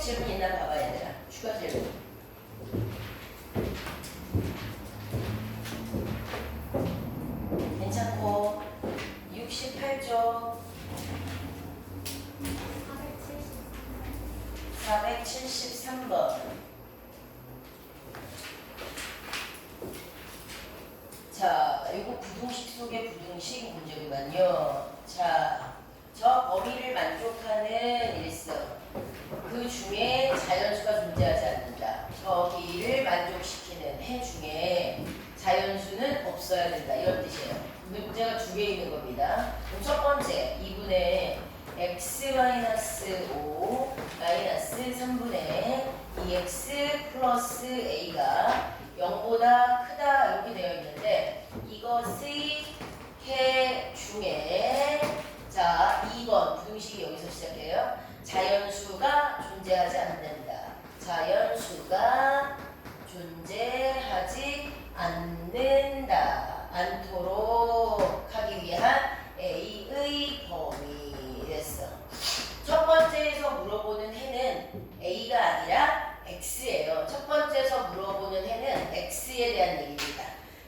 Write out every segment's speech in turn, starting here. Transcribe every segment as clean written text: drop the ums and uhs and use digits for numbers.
질문 있나 봐봐 얘들아. 추가 질문. 괜찮고 68쪽 473번. 자, 이거 부등식 속의 부등식 문제구만요. 자, 저 범위를 만족하는 일성. 그 중에 자연수가 존재하지 않는다. 저기를 만족시키는 해 중에 자연수는 없어야 된다. 이런 뜻이에요. 문제가 두 개 있는 겁니다. 그럼 첫 번째, 2분의 x-5 마이너스 3분의 2x 플러스 a가 0보다 크다 이렇게 되어 있는데 이것의 해 중에 자 2번 부등식이 여기서 시작해요. 자연수가 존재하지 않는다. 자연수가 존재하지 않는다. 않도록 하기 위한 A의 범위랬어. 첫 번째에서 물어보는 해는 A가 아니라 X예요. 첫 번째에서 물어보는 해는 X에 대한 얘기입니다.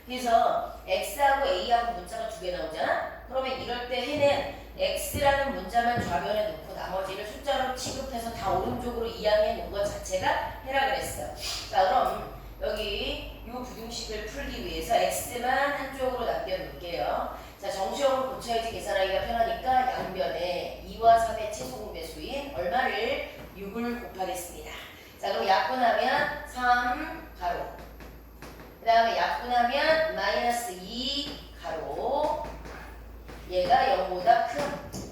그래서 X하고 A하고 문자가 두 개 나오잖아? 그러면 이럴 때 해는 X라는 문자만 좌변에 놓고 나머지를 숫자로 취급해서 다 오른쪽으로 이항해 놓은 것 자체가 해라 그랬어. 자, 그럼 여기 이 부등식을 풀기 위해서 X만 한쪽으로 남겨놓을게요. 자, 정수형으로 고쳐야지 계산하기가 편하니까 양변에 2와 3의 최소 공배수인 얼마를 6을 곱하겠습니다. 자, 그럼 약분하면 3 가로. 그 다음에 약분하면 마이너스 2 가로. 얘가 0보다 큰.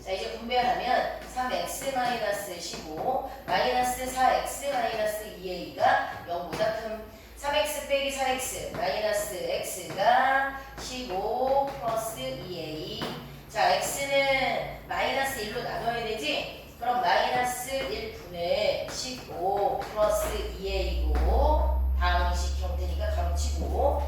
자, 이제 분배하면 3x-15 마이너스 4x-2a가 0보다 큰. 3x 빼기 4x 마이너스 x가 15 플러스 2a. 자, x는 마이너스 1로 나눠야 되지? 그럼 마이너스 1분의 15 플러스 2a이고 방식 형태니까 가로치고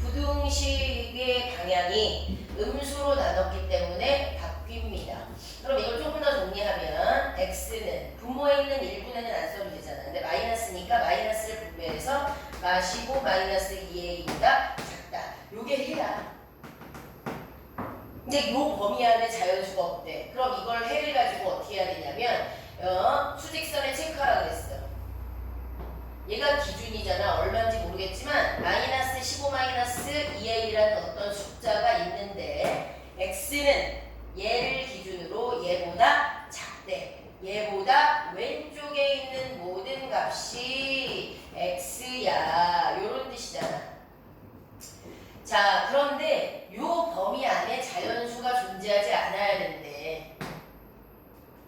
부등식의 방향이 음수로 나눴기 때문에 바뀝니다. 그럼 이걸 조금 더 정리하면 x는 분모에 있는 1분에는 안 써도 되잖아. 근데 마이너스니까 마이너스를 분배해서 마시고 마이너스 2a보다 작다. 요게 해야. 근데 요 범위 안에 자연수가 없대. 그럼 이걸 해를 가지고 어떻게 해야 되냐면 수직선에 체크하라 그랬어. 얘가 기준이잖아. 얼마인지 모르겠지만 마이너스 15 마이너스 2a라는 어떤 숫자가 있는데 x는 얘를 기준으로 얘보다 작대. 얘보다 왼쪽에 있는 모든 값이 x야. 요런 뜻이잖아. 자, 그런데 요 범위 안에 자연수가 존재하지 않아야 되는데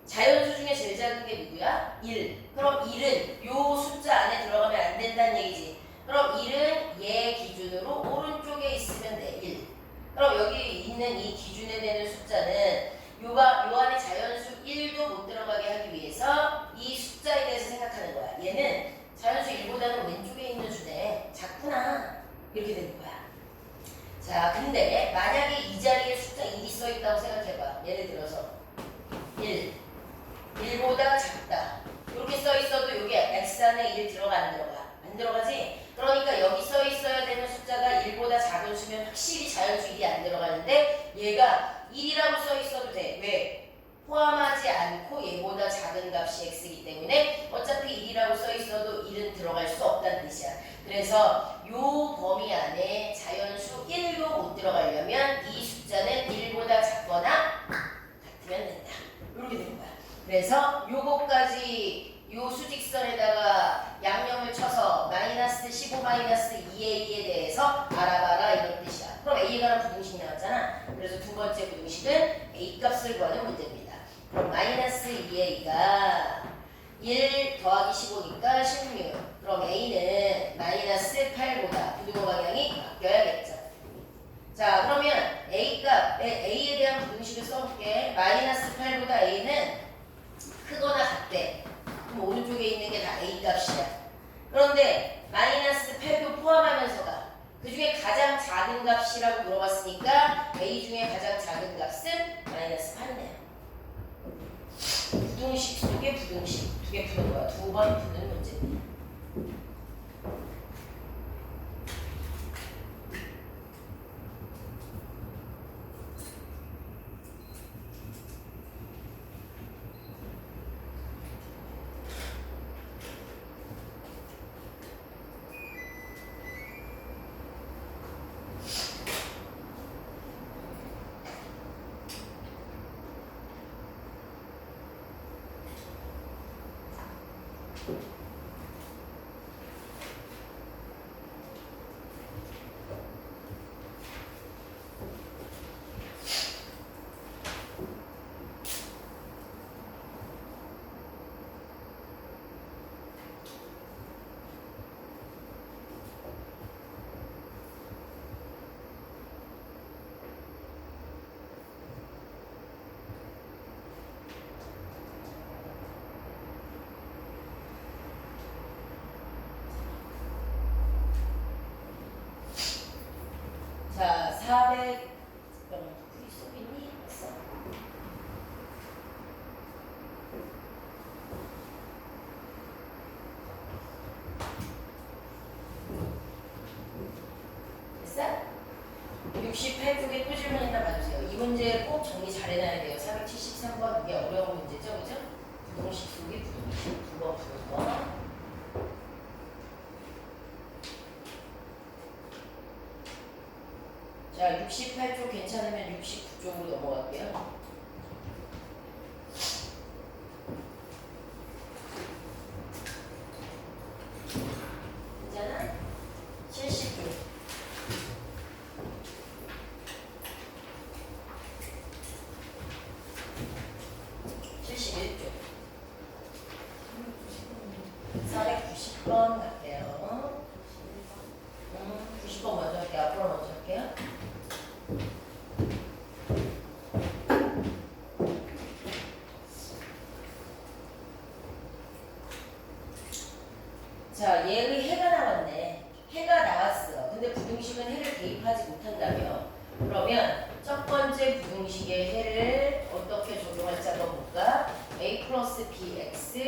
자연수 중에 제일 작은 게 누구야? 1. 그럼 1은 요 숫자 안에 들어가면 안 된다는 얘기지. 그럼 1은 얘 기준으로 오른쪽에 있으면 돼. 1. 그럼 여기 있는 이 기준에 되는 숫자는 요 안에 자연수 1도 못 들어가게 하기 위해서 이 숫자에 대해서 생각하는 거야. 얘는 자연수 1보다는 왼쪽에 있는 수네. 작구나. 이렇게 되는 거야. 자, 근데 만약에 이 자리에 숫자 1이 써있다고 생각해봐. 예를 들어서 1, 1보다 작다. 이렇게 써있어도 여기 x 안에 1 들어가 안 들어가? 안 들어가지? 그러니까 여기 써있어야 되는 숫자가 1보다 작은 수면 확실히 자연수 1이 안 들어가는데 얘가 1이라고 써있어도 돼. 왜? 포함하지 않고 얘보다 작은 값이 x이기 때문에 어차피 1이라고 써있어도 1은 들어갈 수 없다는 뜻이야. 그래서 요 범위 안에 자연수 1도 못 들어가려면 이 숫자는 1보다 작거나 같으면 된다. 이렇게 되는 거야. 그래서 요거까지 요 수직선에다가 양념을 쳐서 마이너스 15 마이너스 2a에 대해서 알아봐라 이런 뜻이야. 그럼 a에 관한 부등식 나왔잖아. 그래서 두 번째 부등식은 a 값을 구하는 문제입니다. 그럼 마이너스 2a가 1 더하기 15니까 16. 그럼 a는 마이너스 8보다 부등호 방향이 바뀌어야겠죠. 자, 그러면 a에 대한 부등식을 써볼게. 마이너스 8보다 a는 크거나 같대. 그럼 오른쪽에 있는 게 다 a 값이야. 그런데 마이너스 8도 포함하면서가 그 중에 가장 작은 값이라고 물어봤으니까 a 중에 가장 작은 값은 마이너스 8이네요. 부등식 속의 부등식. 두 개 푸는 거야. 두 번 푸는 문제입니다. 자, 400 잠깐만, 글이 쏘겠니? 됐어. 됐어? 68쪽에 또 질문 있나 봐주세요. 이 문제 꼭 정리 잘 해놔야 돼요. 473번 이게 어려운 문제죠, 그죠? 부동식 속에 부동식 두 번 푸는 거. 자, 68쪽 괜찮으면 69쪽으로 넘어갈게요. 괜찮아? 70쪽. 71쪽. 490번 갈게요. 90번 먼저 할게요. 앞으로 먼저 할게요. 자, 얘의 해가 나왔네. 해가 나왔어. 근데 부등식은 해를 대입하지 못한다며. 그러면 첫 번째 부등식의 해를 어떻게 적용할지 한번 볼까? a 플러스 bx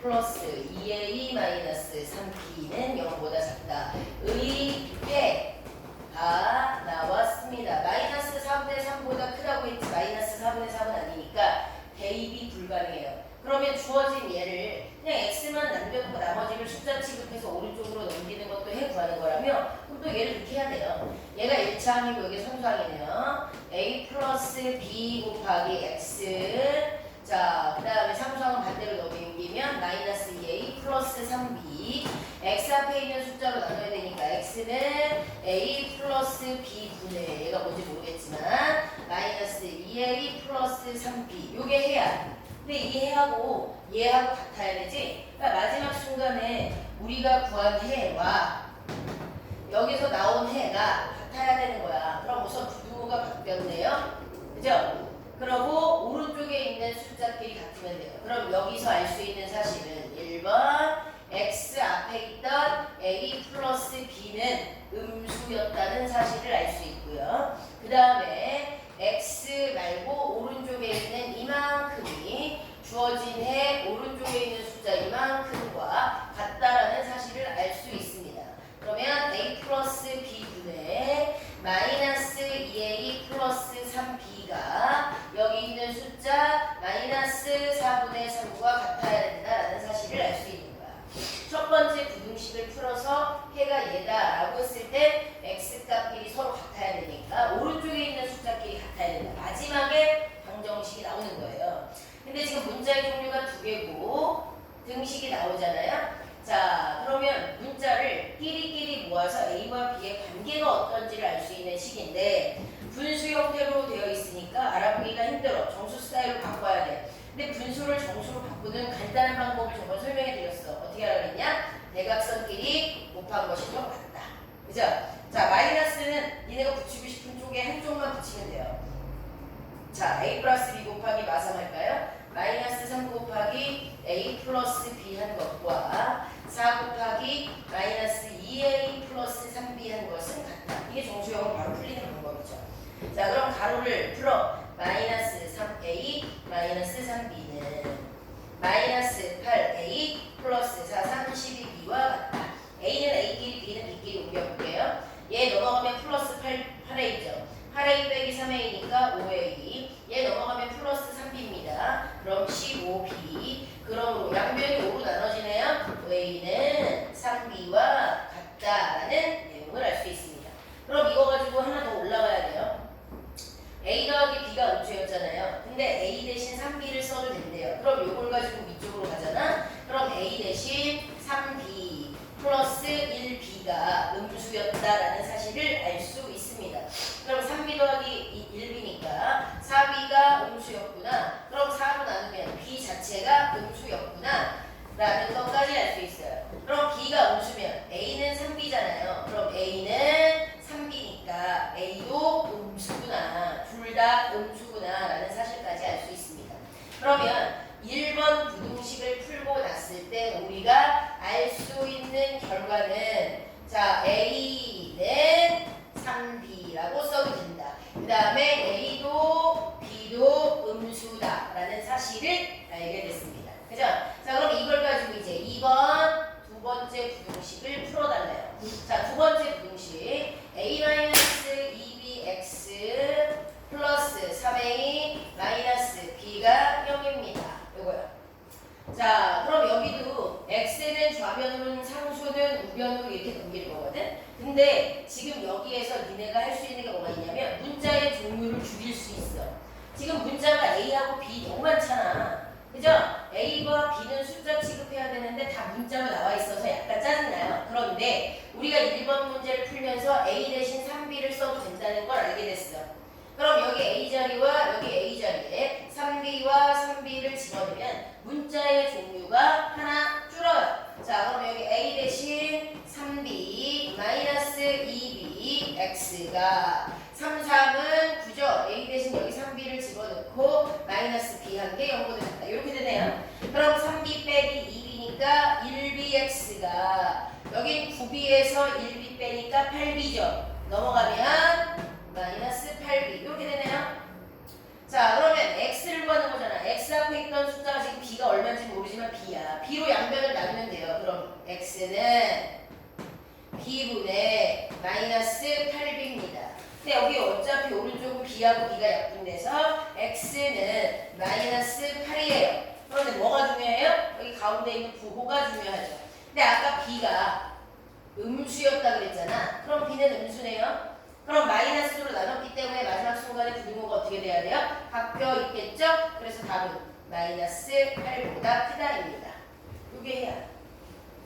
플러스 2a 마이너스 3b는 0보다 작다. 의 해가 나왔습니다. 마이너스 4분의 3보다 크다고 했지 마이너스 4분의 3은 아니니까 대입이 불가능해요. 그러면 주어진 얘를 그냥 x만 남겨놓고 나머지를 숫자 취급해서 오른쪽으로 넘기는 것도 해 구하는 거라며 그럼 또 얘를 이렇게 해야 돼요. 얘가 1차항이고 이게 선수항이네요. a 플러스 b 곱하기 x 자, 그 다음에 상수항은 반대로 넘기면 마이너스 2a 플러스 3b x 앞에 있는 숫자로 나눠야 되니까 x는 a 플러스 b분의 얘가 뭔지 모르겠지만 마이너스 2a 플러스 3b 요게 해야 근데 이 해하고 얘하고 같아야 되지? 그러니까 마지막 순간에 우리가 구한 해와 여기서 나온 해가 같아야 되는 거야. 그럼 우선 부등호가 바뀌었네요. 그죠? 그러고 오른쪽에 있는 숫자끼리 같으면 돼요. 그럼 여기서 알 수 있는 사실은 1번 x 앞에 있던 a 플러스 b는 음수였다는 사실을 알 수 있고요. 그 다음에 x 말고 오른쪽에 있는 이만큼이 주어진 해 오른쪽에 있는 숫자 이만큼과 같다라는 사실을 알 수 있습니다. 그러면 a 플러스 b분의 마이너스 2a 플러스 3b가 여기 있는 숫자 마이너스 4분의 3과 같아야 된다라는 사실을 알 수 있는 거야. 첫 번째 부등식을 풀어서 해가 얘다라고 했을 때 x값끼리 서로 같아야 되니까 오른쪽에 있는 숫자끼리 같아야 된다. 마지막에 방정식이 나오는 거예요. 근데 지금 문자의 종류가 두 개고 등식이 나오잖아요. 자, 그러면 문자를 끼리끼리 모아서 A와 B의 관계가 어떤지를 알 수 있는 식인데 분수 형태로 되어 있으니까 알아보기가 힘들어. 정수 스타일로 바꿔야 돼. 근데 분수를 정수로 바꾸는 간단한 방법을 저번 설명해 드렸어. 어떻게 하라 그랬냐? 대각선끼리 곱한 것이 더 같다. 그죠? 자, 마이너스는 니네가 붙이고 싶은 쪽에 한쪽만 붙이면 돼요. 자, A 플러스 B 곱하기 마삼 할까요? 마이너스 3 곱하기 A 플러스 B 한 것과 4 곱하기 마이너스 2A 플러스 3B 한 것은 같다. 이게 정수형으로 바로 풀리는 방법이죠. 자, 그럼 가로를 풀어. 마이너스 3A 마이너스 3B는 마이너스 8A B가 음수였잖아요. 근데 A 대신 3B를 써도 된대요. 그럼 요걸 가지고 위쪽으로 가잖아. 그럼 A 대신 3B 플러스 1B가 음수였다라는 사실을 알 수 있습니다. 그럼 3B 더하기 1B니까 4B가 음수였구나. 그럼 4로 나누면 B 자체가 음수였구나 라는 것까지 알 수 있어요. 그럼 B가 음수면 A는 3B잖아요. 그럼 A는 3B니까 A도 음수구나. 둘 다 음수구나 라는 사실까지 알 수 있습니다. 그러면 1번 부등식을 풀고 났을 때 우리가 알 수 있는 결과는 자 A는 3B라고 써도 된다. 그 다음에 A도 B도 음수다 라는 사실을 알게 됐습니다. 그죠? 자 그럼 이걸 가지고 이제 2번 두 번째 부등식을 풀어달래요. 자 두 번째 부등식 A-2bx 플러스 3a 마이너스 b가 0입니다. 요거요. 자 그럼 여기도 x는 좌변으로는 상수는 우변으로 이렇게 넘길 거거든. 근데 지금 여기에서 니네가 할 수 있는 게 뭐가 있냐면 문자의 종류를 줄일 수 있어. 지금 문자가 a하고 b 너무 많잖아. 그죠? A와 B는 숫자 취급해야 되는데 다 문자로 나와 있어서 약간 짜증나요. 그런데 우리가 1번 문제를 풀면서 A 대신 3B를 써도 된다는 걸 알게 됐어. 그럼 여기 A 자리와 여기 A 자리에 3B와 3B를 집어넣으면 문자의 종류가 하나 줄어요. 자 그럼 여기 A 대신 3B 마이너스 2B X가 3, 3은 9죠. A 대신 여기 3B를 집어넣고 마이너스 B 한 개 0보다 작다. 이렇게 되네요. 그럼 3B 빼기 2B니까 1BX가 여긴 9B에서 1B 빼니까 8B죠. 넘어가면 마이너스 8B 이렇게 되네요. 자 그러면 X를 구하는 거잖아. X 앞에 있던 숫자가 지금 B가 얼마인지 모르지만 B야. B로 양변을 나누면 돼요. 그럼 X는 B분의 마이너스 8B입니다. 근데 여기 어차피 오른쪽은 B하고 B가 약분돼서 X는 마이너스 8이에요. 그런데 뭐가 중요해요? 여기 가운데 있는 부호가 중요하죠. 근데 아까 B가 음수였다 그랬잖아. 그럼 B는 음수네요. 그럼 마이너스로 나눴기 때문에 마지막 순간에 부등호가 어떻게 돼야 돼요? 바뀌어 있겠죠? 그래서 답은 마이너스 8보다 크다입니다. 이게 해야 돼.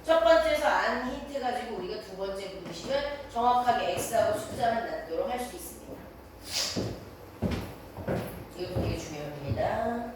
첫 번째에서 안 힌트 가지고 우리가 두 번째 부등식은 정확하게 x하고 숫자만 낫도록 할 수 있습니다. 이것도 되게 중요합니다.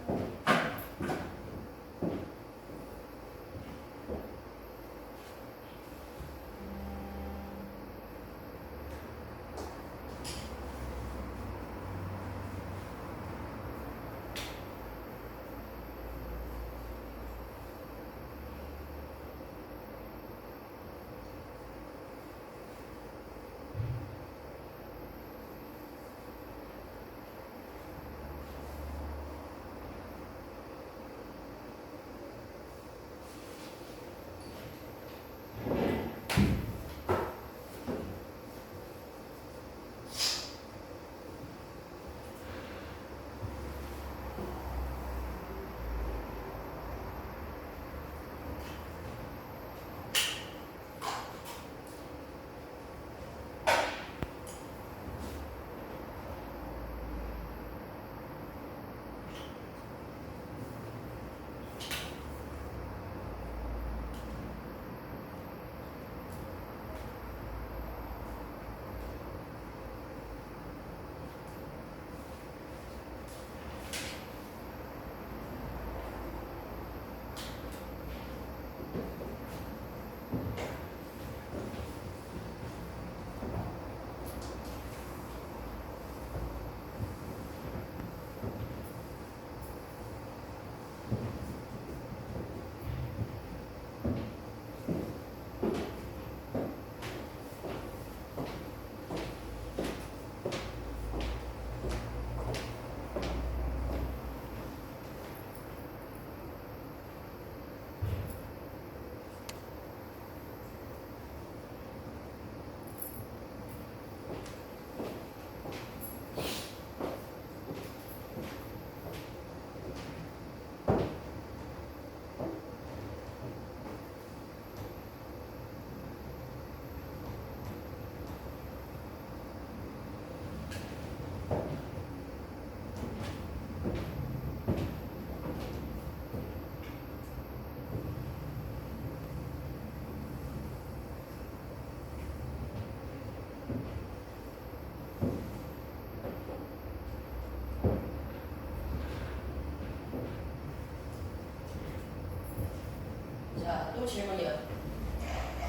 또 질문이요.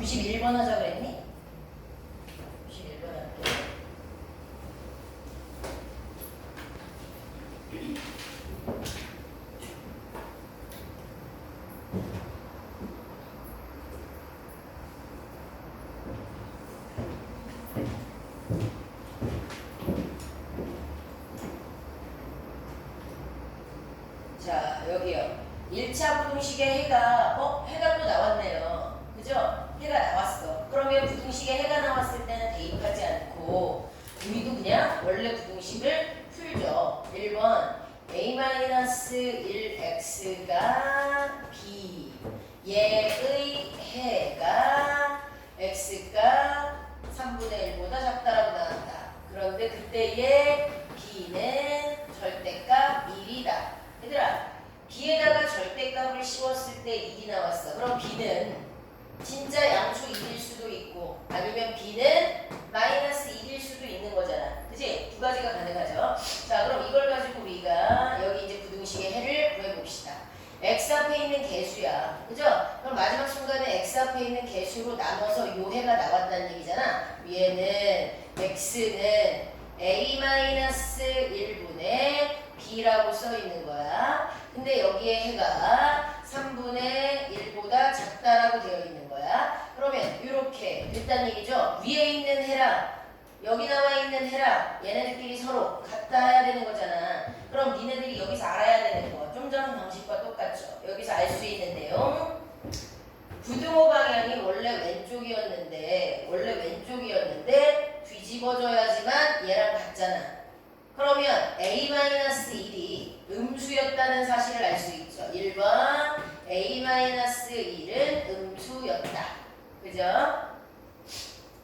91번 하자 그랬니? 91번 할게. 자, 여기요. 1차 부등식의 해가, 해가 또 나왔네요. 그죠? 해가 나왔어. 그러면 부등식에 해가 나왔을 때는 대입하지 않고, 우리도 그냥 원래 부등식을 풀죠. 1번, a-1x가 b, 얘의 해가 x가 3분의 1보다 작다라고 나왔다. 그런데 그때의 b는 절대값 1이다. 얘들아, b에다가 절대값을 씌웠을 때 1이 나왔어. 그럼 b는 진짜 양수 1일 수도 있고 아니면 b는 마이너스 1일 수도 있는 거잖아. 그치? 두 가지가 가능하죠. 자, 그럼 이걸 가지고 우리가 여기 이제 부등식의 해를 구해봅시다. x 앞에 있는 개수야. 그죠? 그럼 마지막 순간에 x 앞에 있는 개수로 나눠서 요 해가 나왔다는 얘기잖아. 위에는 x는 a-1분의 b라고 써 있는 거야. 근데 여기에 해가 3분의 1보다 작다라고 되어 있는 거야. 그러면 이렇게 됐다는 얘기죠. 위에 있는 해랑 여기 나와 있는 해랑 얘네들끼리 서로 같아야 되는 거잖아. 그럼 니네들이 여기서 알아야 되는 거 좀 전 방식과 똑같죠. 여기서 알 수 있는 내용, 부등호 방향이 원래 왼쪽이었는데 뒤집어져야지만 얘랑 같잖아. 그러면 a-1이 음수였다는 사실을 알 수 있죠. 1번 a-1은 음수였다. 그죠?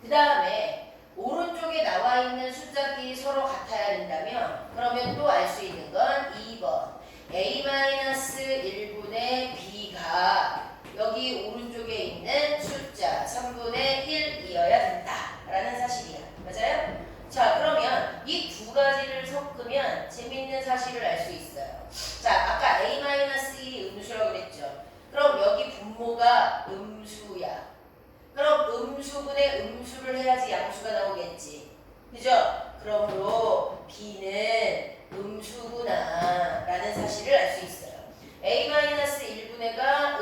그 다음에 오른쪽에 나와 있는 숫자끼리 서로 같아야 된다면 그러면 또 알 수 있는 건 2번 a-1분의 b가 여기 오른쪽에 있는 숫자 3분의 1이어야 된다라는 사실이야. 맞아요? 자, 그러면 이 두 가지를 섞으면 재밌는 사실을 알 수 있어요. 자, 아까 a-1이 음수라고 그랬죠. 그럼 여기 분모가 음수야. 그럼 음수분의 음수를 해야지 양수가 나오겠지. 그죠? 그러므로 b는 음수구나 라는 사실을 알 수 있어요. a-1분의가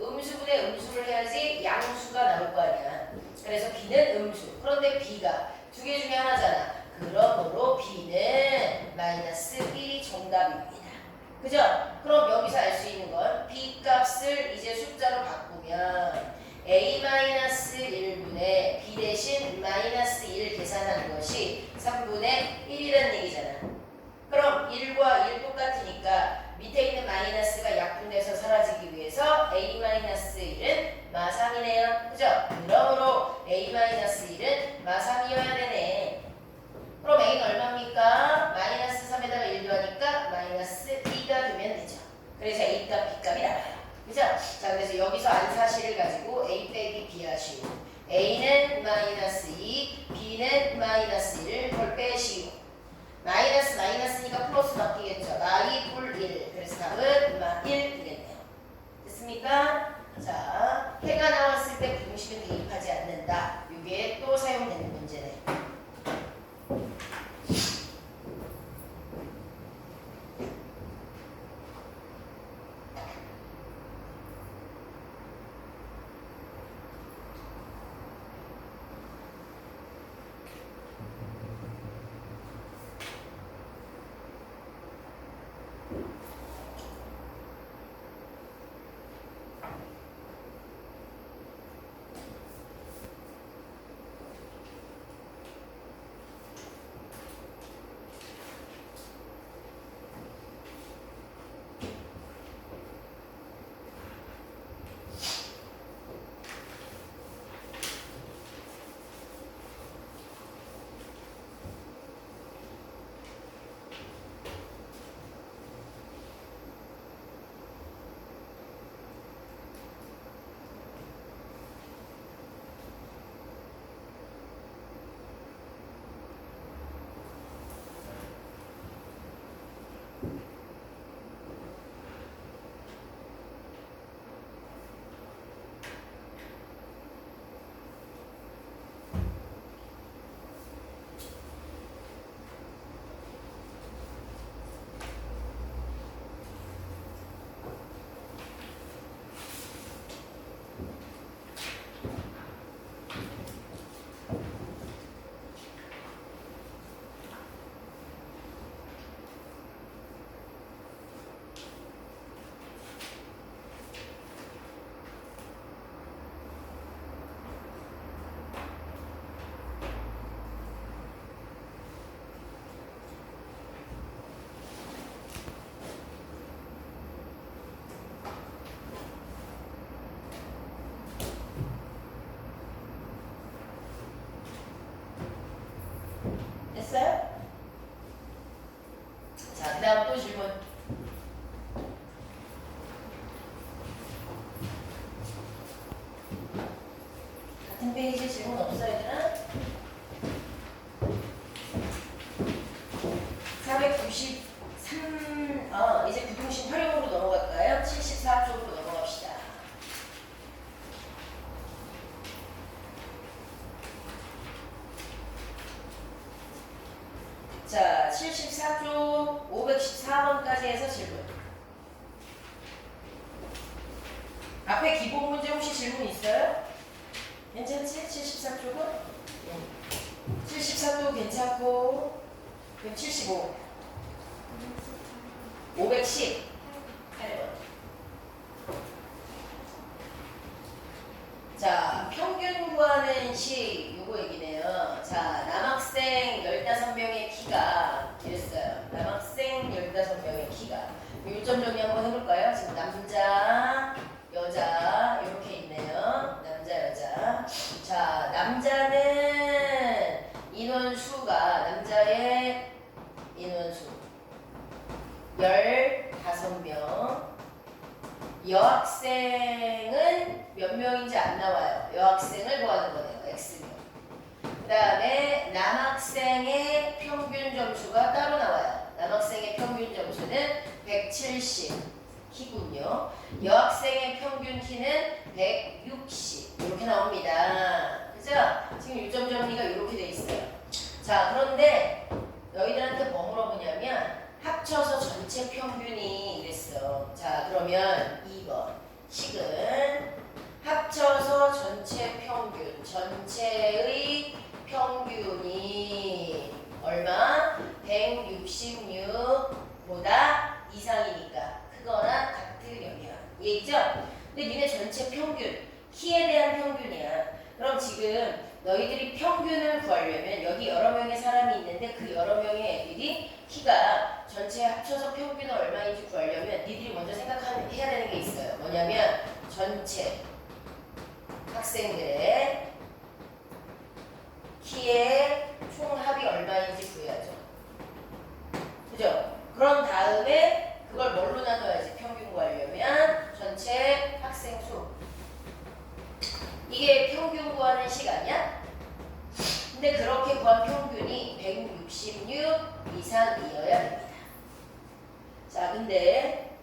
음수분의 음수를 해야지 양수가 나올 거 아니야. 그래서 b는 음수. 그런데 b가 두 개 중에 하나잖아. 그러므로 b는 마이너스 1이 정답입니다. 그죠? 그럼 여기서 알 수 있는 건 b 값을 이제 숫자로 바꾸면 a-1분의 b 대신 마이너스 1 계산하는 것이 3분의 1이라는 얘기잖아. 그럼 1과 1 똑같으니까 밑에 있는 마이너스가 약분돼서 사라지기 위해서 a-1은 마3이네요. 그죠? 그러므로 a-1은 마3이어야 되네. 그럼 a는 얼마입니까? 마이너스 3에다가 1 더하니까 마이너스 2가 되면 되죠. 그래서 a 값, b 값이 나와요. 그죠? 자, 그래서 여기서 안 사실을 가지고 a 빼기 b 하시고 a는 마이너스 2, b는 마이너스 1 그걸 빼시고 마이너스니까 플러스 바뀌겠죠. 마2 뿔 1. 그래서 답은 마1 되겠네요. 됐습니까? 자, 해가 나왔을 때 부등식은 대입하지 않는다. 이게 또 사용되는 문제네. 그 다음 또 질문. 같은 페이지에 질문 없어 얘들아? 493, 이제 부등식 활용으로 넘어갈까요? 74쪽으로 넘어갑시다. 자, 74쪽 514번까지 해서 질문. 앞에 기본 문제 혹시 질문 있어요? 괜찮지? 74쪽은? 74도 괜찮고, 그럼 75. 510. 8번. 자, 평균 구하는 식, 요거 얘기네요. 자, 남학생 15명의 키가 이랬어요. 남학생 15명의 키가. 요점 정리 한번 해볼까요? 지금 남자, 여자, 이렇게 있네요. 남자, 여자. 자, 남자는 인원수가, 남자의 인원수 15명. 여학생은 몇 명인지 안 나와요. 여학생을 구하는 거네요. X명. 그 다음에 남학생의 평균 점수가 따로 나와요. 남학생의 평균 점수는 170 키군요. 여학생의 평균 키는 160 이렇게 나옵니다. 그죠? 지금 유점 정리가 이렇게 돼 있어요. 자, 그런데 너희들한테 뭐 물어보냐면 합쳐서 전체 평균이 이랬어. 자, 그러면 2번 식은 합쳐서 전체 평균, 전체의 평균이 얼마? 166보다 이상이니까 크거나 같으려면. 얘기죠? 근데 니네 전체 평균, 키에 대한 평균이야. 그럼 지금 너희들이 평균을 구하려면 여기 여러 명의 사람이 있는데 그 여러 명의 애들이 키가 전체 합쳐서 평균은 얼마인지 구하려면 니들이 먼저 생각해야 되는 게 있어요. 뭐냐면 전체 학생들의 키의 총합이 얼마인지 구해야죠. 그죠? 그런 다음에 그걸 뭘로 나눠야지 평균 구하려면 전체 학생 수. 이게 평균 구하는 식 아니야? 근데 그렇게 구한 평균이 166 이상이어야 됩니다. 자, 근데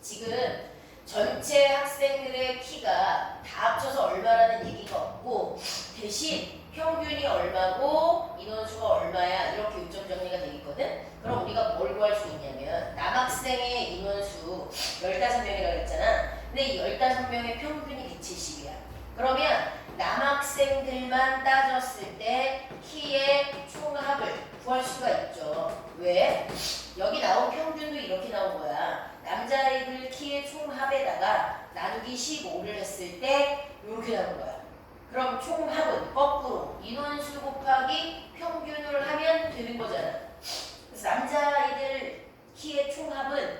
지금 전체 학생들의 키가 다 합쳐서 얼마라는 얘기가 없고 대신 평균이 얼마고 인원수가 얼마야 이렇게 요점 정리가 돼 있거든. 그럼 우리가 뭘 구할 수 있냐면 남학생의 인원수 15명이라고 했잖아. 근데 이 15명의 평균이 170이야. 그러면 남학생들만 따졌을 때 키의 총합을 구할 수가 있죠. 왜? 여기 나온 평균도 이렇게 나온 거야. 남자애들 키의 총합에다가 나누기 15를 했을 때 이렇게 나온 거야. 그럼 총합은 거꾸로 인원수 곱하기 평균을 하면 되는 거잖아. 그래서 남자아이들 키의 총합은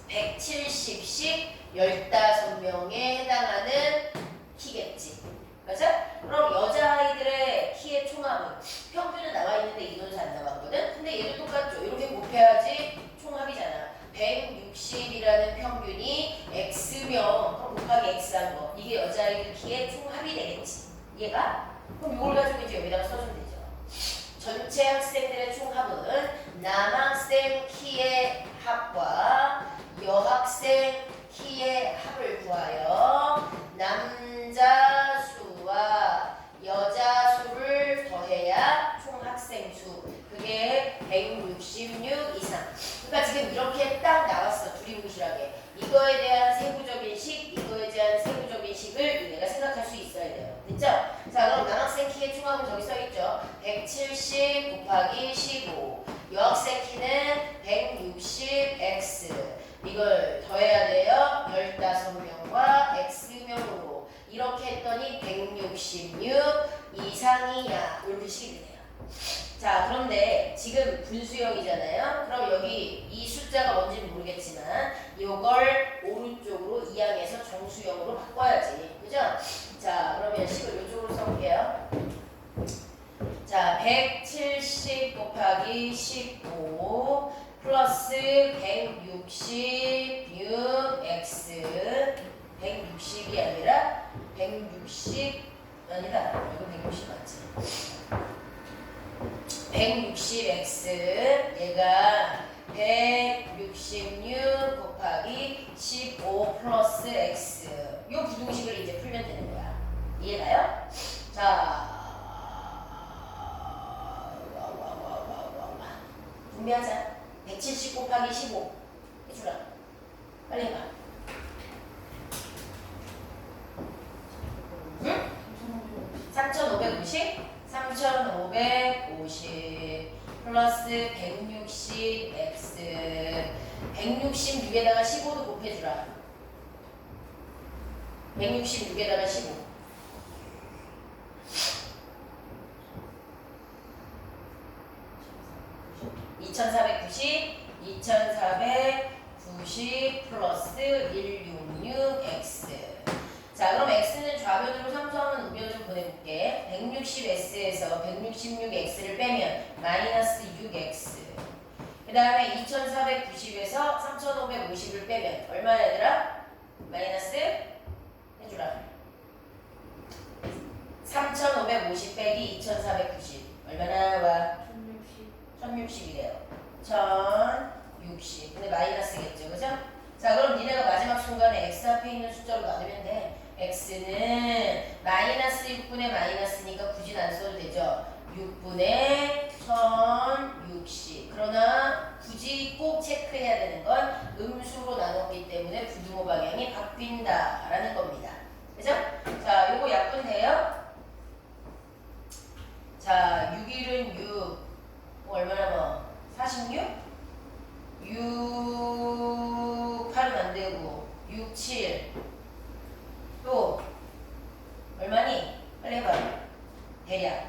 170씩 15명에 해당하는 키겠지. 맞아? 그럼 여자아이들의 키의 총합은 평균은 나와 있는데 인원수 안 나왔거든? 근데 얘도 똑같죠. 이렇게 곱해야지 총합이잖아. 160이라는 평균이 X명, 그럼 곱하기 X한 거. 이게 여자아이들 키의 총합이 되겠지. 얘가? 그럼 이걸 가지고 이제 여기다가 써주면 되죠. 전체 학생들의 총합은 남학생 키의 합과 여학생 키의 합을 구하여 남자 수와 여자 수를 더해야 총 학생 수. 그게 166 이상. 그러니까 지금 이렇게 딱 나왔어. 둘이 무실하게. 이거에 대한 세부적인 식, 이거에 대한 세부적인 식을 내가 생각할 수 있어야 돼요. 됐죠? 자, 그럼 남학생 키의 총합은 저기 써있죠. 170 곱하기 15. 여학생 키는 160x. 이걸 더해야 돼요. 15명과 x명으로. 이렇게 했더니 166 이상이야. 이렇게 식이 되네요. 자, 그런데 지금 분수형이잖아요. 그럼 여기 이 숫자가 뭔지는 모르겠지만 이걸 오른쪽으로 이항해서 정수형으로 바꿔야지. 그죠? 자, 그러면 식을 이쪽으로 써볼게요. 자, 자, 170 곱하기 15 플러스 166x 160이 아니라 160 아니다. 이거 160 맞지? 160x 얘가 166 곱하기 15 플러스 x 요 부등식을 이제 풀면 되는 거야. 이해가요? 자, 준비하자. 170 곱하기 15 해주라. 빨리 해봐. 응? 3550? 3550 플러스 160x 166에다가 15도 곱해주라. 166에다가 15 2490 플러스 166x. 자, 그럼 x는 좌변으로 상수하면 우변으로 보내볼게. 160s에서 166x를 빼면 마이너스 6x. 그 다음에 2490에서 3550을 빼면 얼마나 얘들아? 마이너스 해주라. 3550 빼기 2490 얼마나 와? 1060이래요. 1060. 근데 마이너스겠죠, 그죠? 자, 그럼 니네가 마지막 순간에 x 앞에 있는 숫자로 나누면 돼. x는 마이너스 6분의 마이너스니까 굳이 안 써도 되죠. 6분의 1060. 그러나 굳이 꼭 체크해야 되는 건 음수로 나눴기 때문에 부등호 방향이 바뀐다라는 겁니다. 그죠? 자, 요거 약분돼요. 자, 6일은 6. 얼마나 뭐? 46? 6, 8은 안 되고 6, 7 또 얼마니? 빨리 해봐. 대략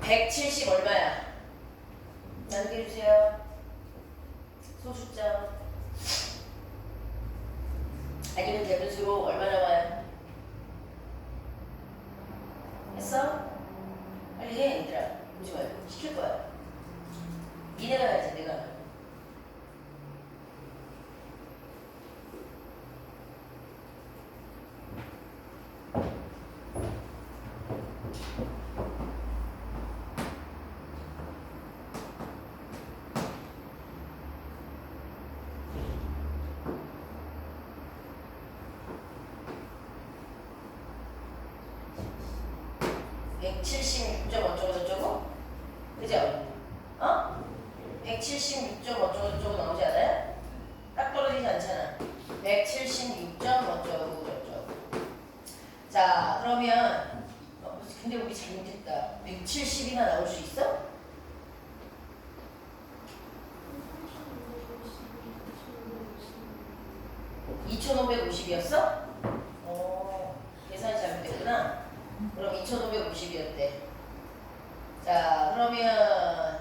170 얼마야? 나누게해주세요. 소숫자 아니면 대분수로 얼마나 와요? 했어? 빨리 해 얘들아. 보지 말고 시킬 거야. 니네가 해야지. 내가. 백 176점 어쩌고 저쩌고? 그죠? 어? 176점 어쩌고 저쩌고 나오지 않아요? 딱 떨어지지 않잖아. 176점 어쩌고 저쩌고. 자, 그러면 근데 우리 잘못했다. 170이나 나올 수 있어? (2550이었어) 계산이 잘못됐구나. 그럼 2550이었대. 자, 그러면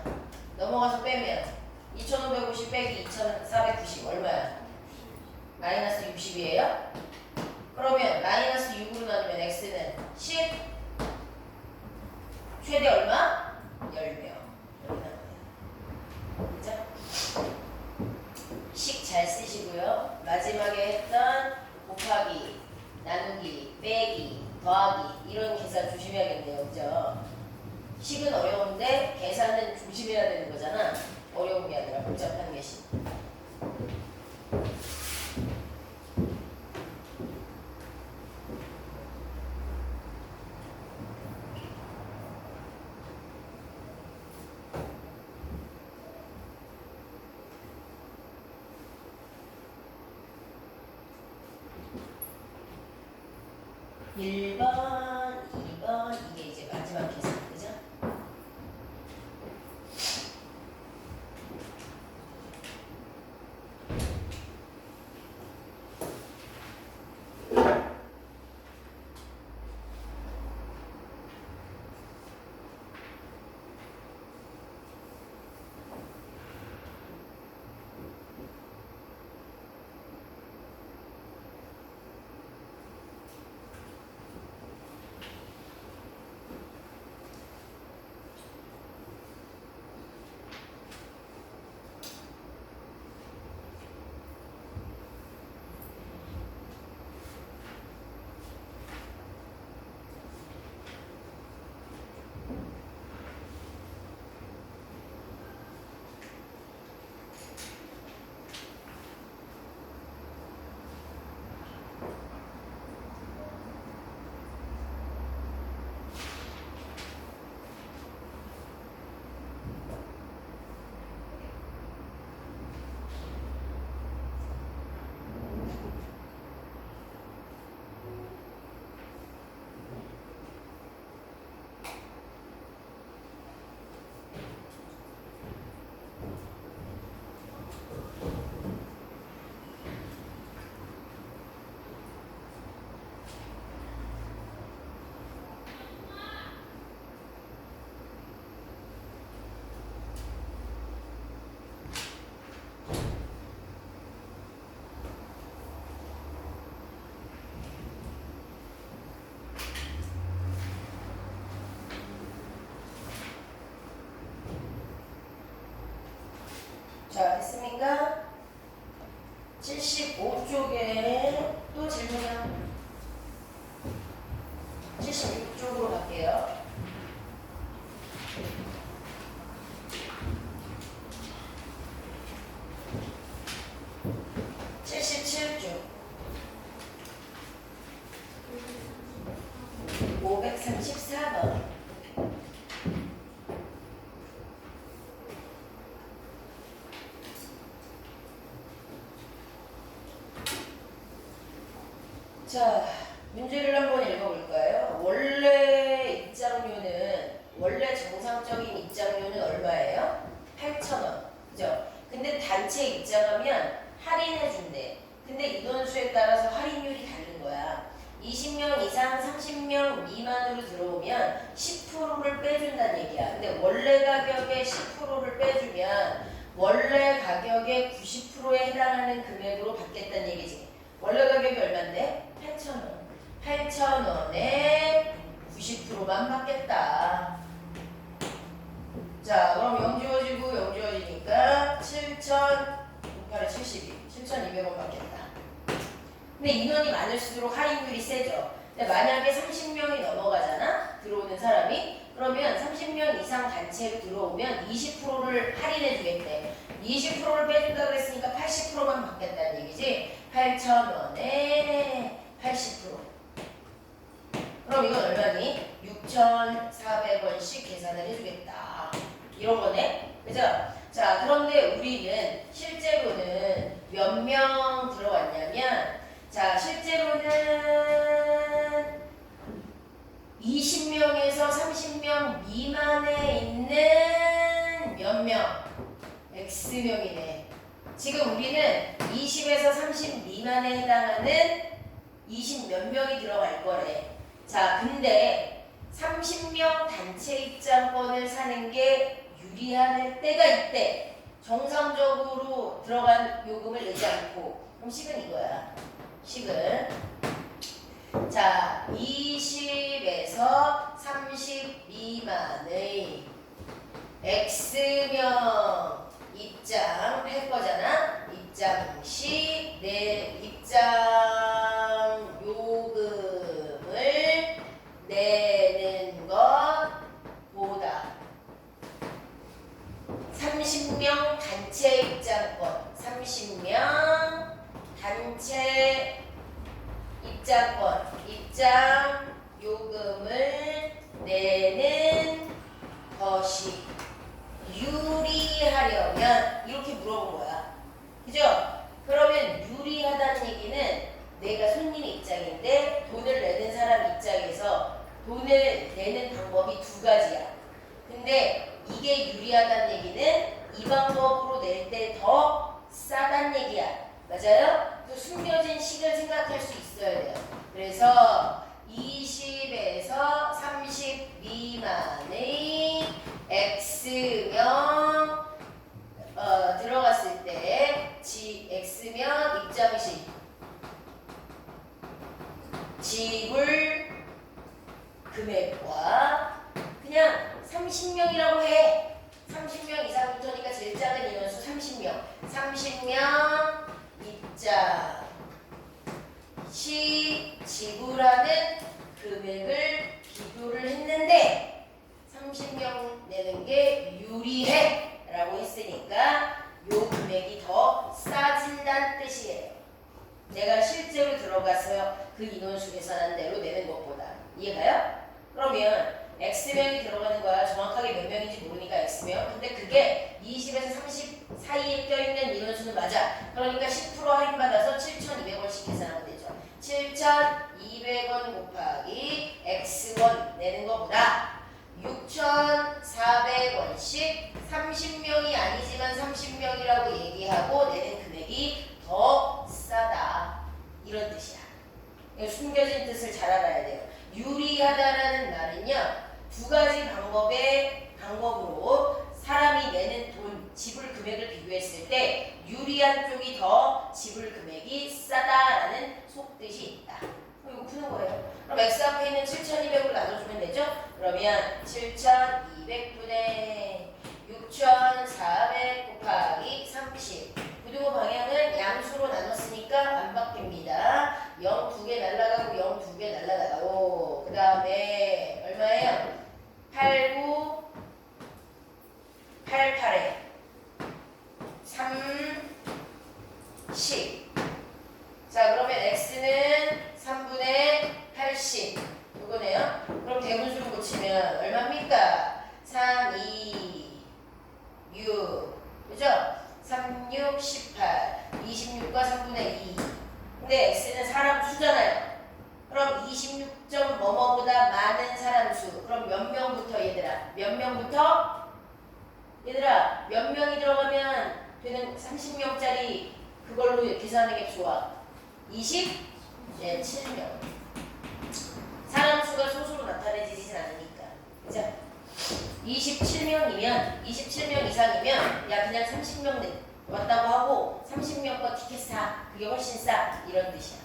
넘어가서 빼면 2550 빼기 2490 얼마야? 마이너스 60이에요? 그러면 마이너스 6으로 나누면 x는 10 최대 얼마? 10명. 그죠? 식 잘 쓰시고요. 마지막에 했던 곱하기, 나누기, 빼기, 더하기 이런 계산 조심해야겠네요. 그죠? 식은 어려운데 계산은 조심해야 되는 거잖아. 어려운 게 아니라 복잡한 게 식. (1번) (2번) 이게 이제 마지막 계산. 그죠? 여기가 75쪽에 또 질문이야. 76쪽으로 갈게요. 쪽 534번. 자, 문제를 한번 읽어볼까요? 원래 정상적인 입장료는 얼마예요? 8,000원. 그죠? 근데 단체 입장하면 할인해준대. 근데 인원수에 따라서 할인율이 다른 거야. 20명 이상 30명 미만으로 들어오면 10%를 빼준다는 얘기야. 근데 원래 가격에 10%를 빼주면 원래 가격의 90%에 해당하는 금액으로 받겠다는 얘기지. 원래 가격이 얼만데? 8,000원. 8,000원에 90%만 받겠다. 자, 그럼 0 지워지고 0 지워지니까 7,800, 72, 7,200원 받겠다. 근데 인원이 많을수록 할인율이 세죠. 근데 만약에 30명이 넘어가잖아? 들어오는 사람이. 그러면 30명 이상 단체로 들어오면 20%를 할인해 주겠대. 20%를 빼준다고 그랬으니까 80%만 받겠다는 얘기지. 8,000원에 80%. 그럼 이건 얼마니? 6,400원씩 계산을 해주겠다. 이런 거네. 그죠? 자, 그런데 우리는 실제로는 몇 명 들어왔냐면, 자, 실제로는 20명에서 30명 미만에 있는 몇 명? X명이네. 지금 우리는 20에서 30 미만에 해당하는 20 몇 명이 들어갈 거래. 자, 근데 30명 단체 입장권을 사는 게 유리할 때가 있대. 정상적으로 들어간 요금을 내지 않고. 그럼 식은 이거야. 식은. 자, 20에서 30 미만의 X명 입장 할 거잖아. 입장 시 내 입장 요금을 내는 것보다 30명 단체 입장권, 30명 단체 입장권, 입장 요금을 내는 것이 유리하려면 이렇게 물어본 거야. 그죠? 그러면 유리하다는 얘기는 내가 손님 입장인데 돈을 내는 사람 입장에서 돈을 내는 방법이 두 가지야. 근데 이게 유리하다는 얘기는 이 방법으로 낼 때 더 싸다는 얘기야. 맞아요? 또 숨겨진 식을 생각할 수 있어야 돼요. 그래서 20에서 30 미만의 X명 들어갔을 때 X명 입장시 지불 금액과 그냥 30명이라고 해. 30명 이상부터니까 제일 작은 인원수 30명. 30명 입장 시 지불하는 금액을 비교를 했는데 30명 내는 게 유리해 라고 했으니까 요 금액이 더 싸진다는 뜻이에요. 내가 실제로 들어가서 그 인원수 계산한 대로 내는 것보다. 이해가요? 그러면 X명이 들어가는 거야. 정확하게 몇 명인지 모르니까 X명. 근데 그게 20에서 30 사이에 껴있는 인원수는 맞아. 그러니까 10% 할인받아서 7,200원씩 계산하면 되죠. 7,200원 곱하기 X1 내는 것보다 6,400원씩 30명이 아니지만 30명이라고 얘기하고 내는 금액이 더 싸다. 이런 뜻이야. 숨겨진 뜻을 잘 알아야 돼요. 유리하다라는 말은요. 두 가지 방법으로 사람이 내는 돈, 지불 금액을 비교했을 때 유리한 쪽이 더 지불 금액이 싸다라는 속뜻이 있다. 이거 푸는 거예요. 그럼 X 앞에 있는 7,200으로 나눠주면 되죠? 그러면 7,200분의 6,400 곱하기 30 여기부터 얘들아 몇 명이 들어가면 되는 30명짜리 그걸로 계산하는 게 좋아. 27명. 사람 수가 소수로 나타내지진 않으니까. 자, 27명이면 27명 이상이면 야 그냥 30명 왔다고 하고 30명 거 티켓 사. 그게 훨씬 싸. 이런 뜻이야.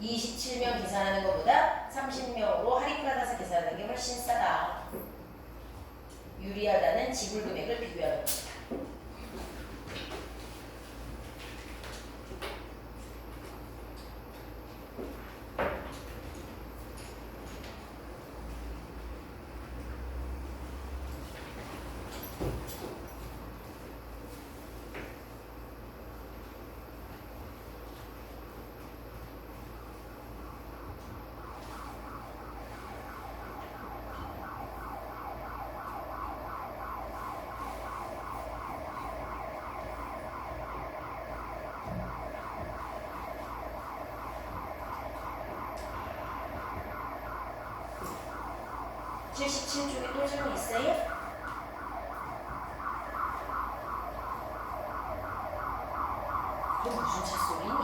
27명 계산하는 것보다 30명으로 할인받아서 계산하는 게 훨씬 싸다. 유리하다는 지불 금액을 비교하는 거다. 쪽에 또 질문 있어요? 이게 무슨 차 소리?